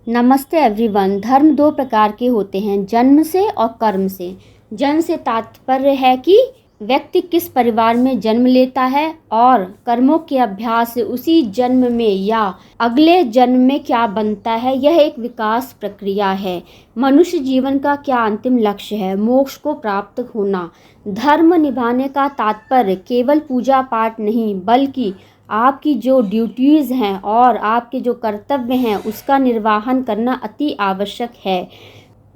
नमस्ते एवरीवन। धर्म दो प्रकार के होते हैं, जन्म से और कर्म से। जन्म से तात्पर्य है कि व्यक्ति किस परिवार में जन्म लेता है और कर्मों के अभ्यास से उसी जन्म में या अगले जन्म में क्या बनता है। यह एक विकास प्रक्रिया है। मनुष्य जीवन का क्या अंतिम लक्ष्य है? मोक्ष को प्राप्त होना। धर्म निभाने का तात्पर्य केवल पूजा पाठ नहीं, बल्कि आपकी जो ड्यूटीज़ हैं और आपके जो कर्तव्य हैं उसका निर्वहन करना अति आवश्यक है।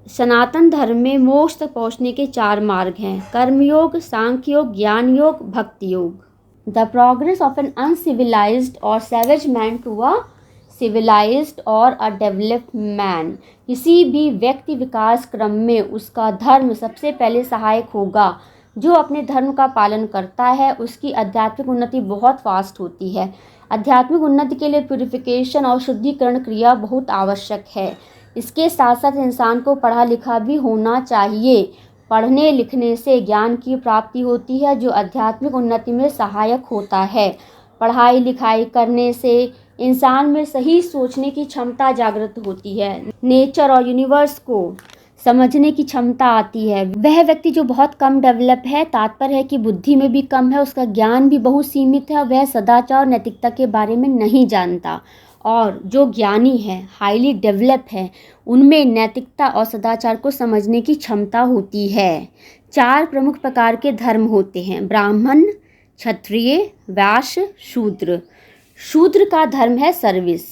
सनातन धर्म में मोक्ष तक पहुँचने के 4 मार्ग हैं: कर्मयोग, सांख्य योग, ज्ञान Yoga, Bhakti Yoga. The progress of an uncivilized और savage man to a civilized और अ डेवलप्ड मैन। किसी भी व्यक्ति विकास क्रम में उसका धर्म सबसे पहले सहायक होगा। जो अपने धर्म का पालन करता है उसकी आध्यात्मिक उन्नति बहुत फास्ट होती है। आध्यात्मिक उन्नति के लिए प्यूरिफिकेशन और शुद्धिकरण क्रिया बहुत आवश्यक है। इसके साथ साथ इंसान को पढ़ा लिखा भी होना चाहिए। पढ़ने लिखने से ज्ञान की प्राप्ति होती है जो आध्यात्मिक उन्नति में सहायक होता है। पढ़ाई लिखाई करने से इंसान में सही सोचने की क्षमता जागृत होती है। नेचर और यूनिवर्स को समझने की क्षमता आती है। वह व्यक्ति जो बहुत कम डेवलप है, तात्पर्य है कि बुद्धि में भी कम है, उसका ज्ञान भी बहुत सीमित है, वह सदाचार और नैतिकता के बारे में नहीं जानता। और जो ज्ञानी है, हाईली डेवलप है, उनमें नैतिकता और सदाचार को समझने की क्षमता होती है। 4 प्रमुख प्रकार के धर्म होते हैं: ब्राह्मण, क्षत्रिय, वैश्य, शूद्र। शूद्र का धर्म है सर्विस।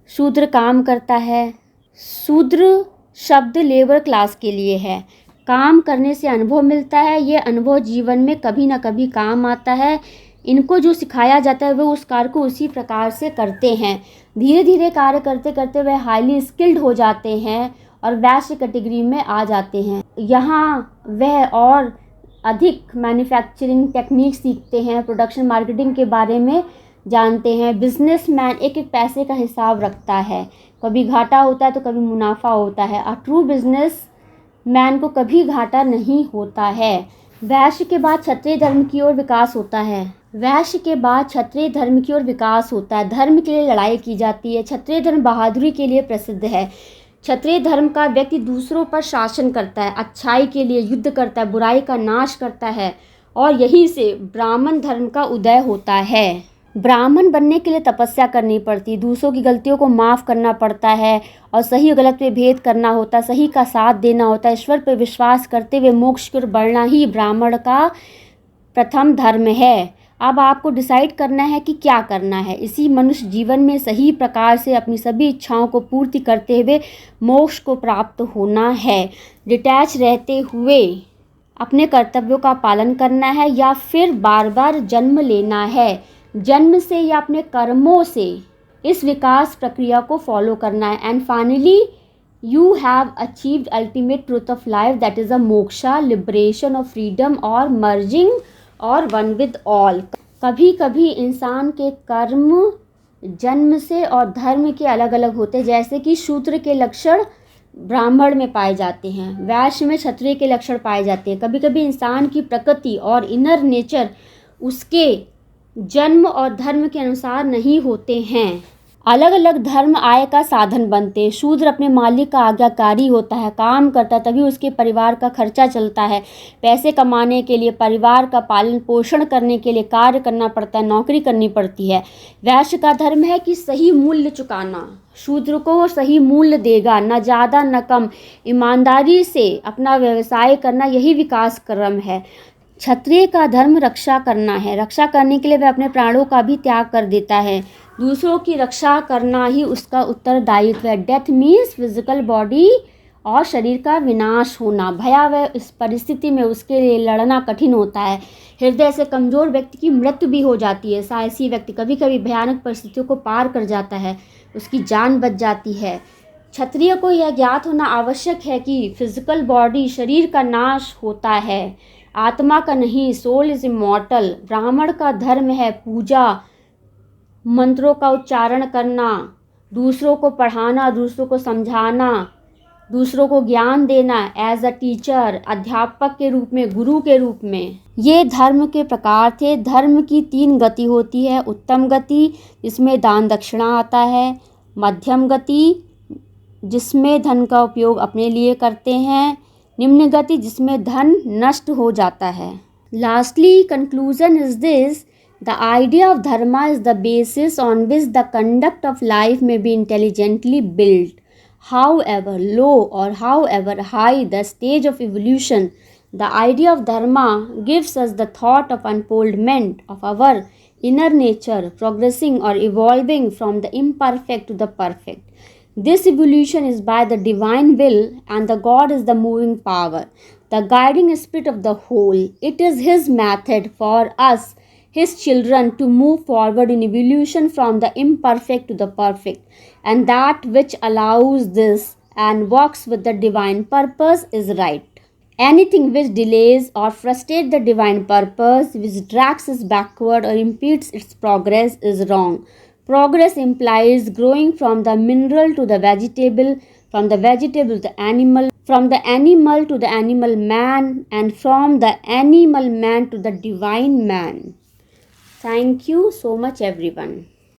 शूद्र काम करता है। शूद्र शब्द लेबर क्लास के लिए है। काम करने से अनुभव मिलता है। ये अनुभव जीवन में कभी ना कभी काम आता है। इनको जो सिखाया जाता है वो उस कार्य को उसी प्रकार से करते हैं। धीरे धीरे कार्य करते करते वे हाईली स्किल्ड हो जाते हैं और वैश्य कैटेगरी में आ जाते हैं। यहाँ वह और अधिक मैन्युफैक्चरिंग टेक्निक सीखते हैं, प्रोडक्शन मार्केटिंग के बारे में जानते हैं। बिजनेसमैन एक एक पैसे का हिसाब रखता है। कभी घाटा होता है तो कभी मुनाफा होता है। अ ट्रू बिजनेस मैन को कभी घाटा नहीं होता है। वैश्य के बाद क्षत्रिय धर्म की ओर विकास होता है। वैश्य के बाद क्षत्रिय धर्म की ओर विकास होता है। धर्म के लिए लड़ाई की जाती है। क्षत्रिय धर्म बहादुरी के लिए प्रसिद्ध है। क्षत्रिय धर्म का व्यक्ति दूसरों पर शासन करता है, अच्छाई के लिए युद्ध करता है, बुराई का नाश करता है और यहीं से ब्राह्मण धर्म का उदय होता है। ब्राह्मण बनने के लिए तपस्या करनी पड़ती है, दूसरों की गलतियों को माफ़ करना पड़ता है और सही और गलत में भेद करना होता है, सही का साथ देना होता है। ईश्वर पर विश्वास करते हुए मोक्ष की ओर बढ़ना ही ब्राह्मण का प्रथम धर्म है। अब आपको डिसाइड करना है कि क्या करना है। इसी मनुष्य जीवन में सही प्रकार से अपनी सभी इच्छाओं को पूर्ति करते हुए मोक्ष को प्राप्त होना है। डिटैच रहते हुए अपने कर्तव्यों का पालन करना है या फिर बार बार जन्म लेना है। जन्म से या अपने कर्मों से इस विकास प्रक्रिया को फॉलो करना है। And finally you have achieved ultimate truth of life, that is a moksha, liberation और फ्रीडम और मर्जिंग और वन विद ऑल। कभी कभी इंसान के कर्म जन्म से और धर्म के अलग अलग होते हैं, जैसे कि शूद्र के लक्षण ब्राह्मण में पाए जाते हैं, वैश्य में क्षत्रिय के लक्षण पाए जाते हैं। कभी कभी इंसान की प्रकृति और इनर नेचर उसके जन्म और धर्म के अनुसार नहीं होते हैं। अलग अलग धर्म आय का साधन बनते हैं। शूद्र अपने मालिक का आज्ञाकारी होता है, काम करता है, तभी उसके परिवार का खर्चा चलता है। पैसे कमाने के लिए, परिवार का पालन पोषण करने के लिए कार्य करना पड़ता है, नौकरी करनी पड़ती है। वैश्य का धर्म है कि सही मूल्य चुकाना। शूद्र को सही मूल्य देगा, न ज़्यादा न कम, ईमानदारी से अपना व्यवसाय करना, यही विकास क्रम है। क्षत्रिय का धर्म रक्षा करना है। रक्षा करने के लिए वह अपने प्राणों का भी त्याग कर देता है। दूसरों की रक्षा करना ही उसका उत्तरदायित्व है। डेथ मीन्स फिजिकल बॉडी और शरीर का विनाश होना। भयावह इस परिस्थिति में उसके लिए लड़ना कठिन होता है। हृदय से कमज़ोर व्यक्ति की मृत्यु भी हो जाती है। साहसी व्यक्ति कभी कभी भयानक परिस्थितियों को पार कर जाता है, उसकी जान बच जाती है। क्षत्रिय को यह ज्ञात होना आवश्यक है कि फिजिकल बॉडी, शरीर का नाश होता है, आत्मा का नहीं। Soul is immortal. ब्राह्मण का धर्म है पूजा, मंत्रों का उच्चारण करना, दूसरों को पढ़ाना, दूसरों को समझाना, दूसरों को ज्ञान देना, एज अ टीचर, अध्यापक के रूप में, गुरु के रूप में। ये धर्म के प्रकार थे। धर्म की 3 गति होती है: उत्तम गति, जिसमें दान दक्षिणा आता है; मध्यम गति, जिसमें धन का उपयोग अपने लिए करते हैं, निम्न गति जिसमें धन नष्ट हो जाता है। Lastly conclusion is this, the idea of dharma is the basis on which the conduct of life may be intelligently build. However low or however high the stage of evolution, the idea of dharma gives us the thought of unfoldment of our inner nature, progressing or evolving from the imperfect to the perfect. This evolution is by the divine will, and the God is the moving power, the guiding spirit of the whole. It is His method for us, His children, to move forward in evolution from the imperfect to the perfect, and that which allows this and works with the divine purpose is right. Anything which delays or frustrates the divine purpose, which drags us backward or impedes its progress, is wrong. Progress implies growing from the mineral to the vegetable, from the vegetable to the animal, from the animal to the animal man, and from the animal man to the divine man. Thank you so much, everyone.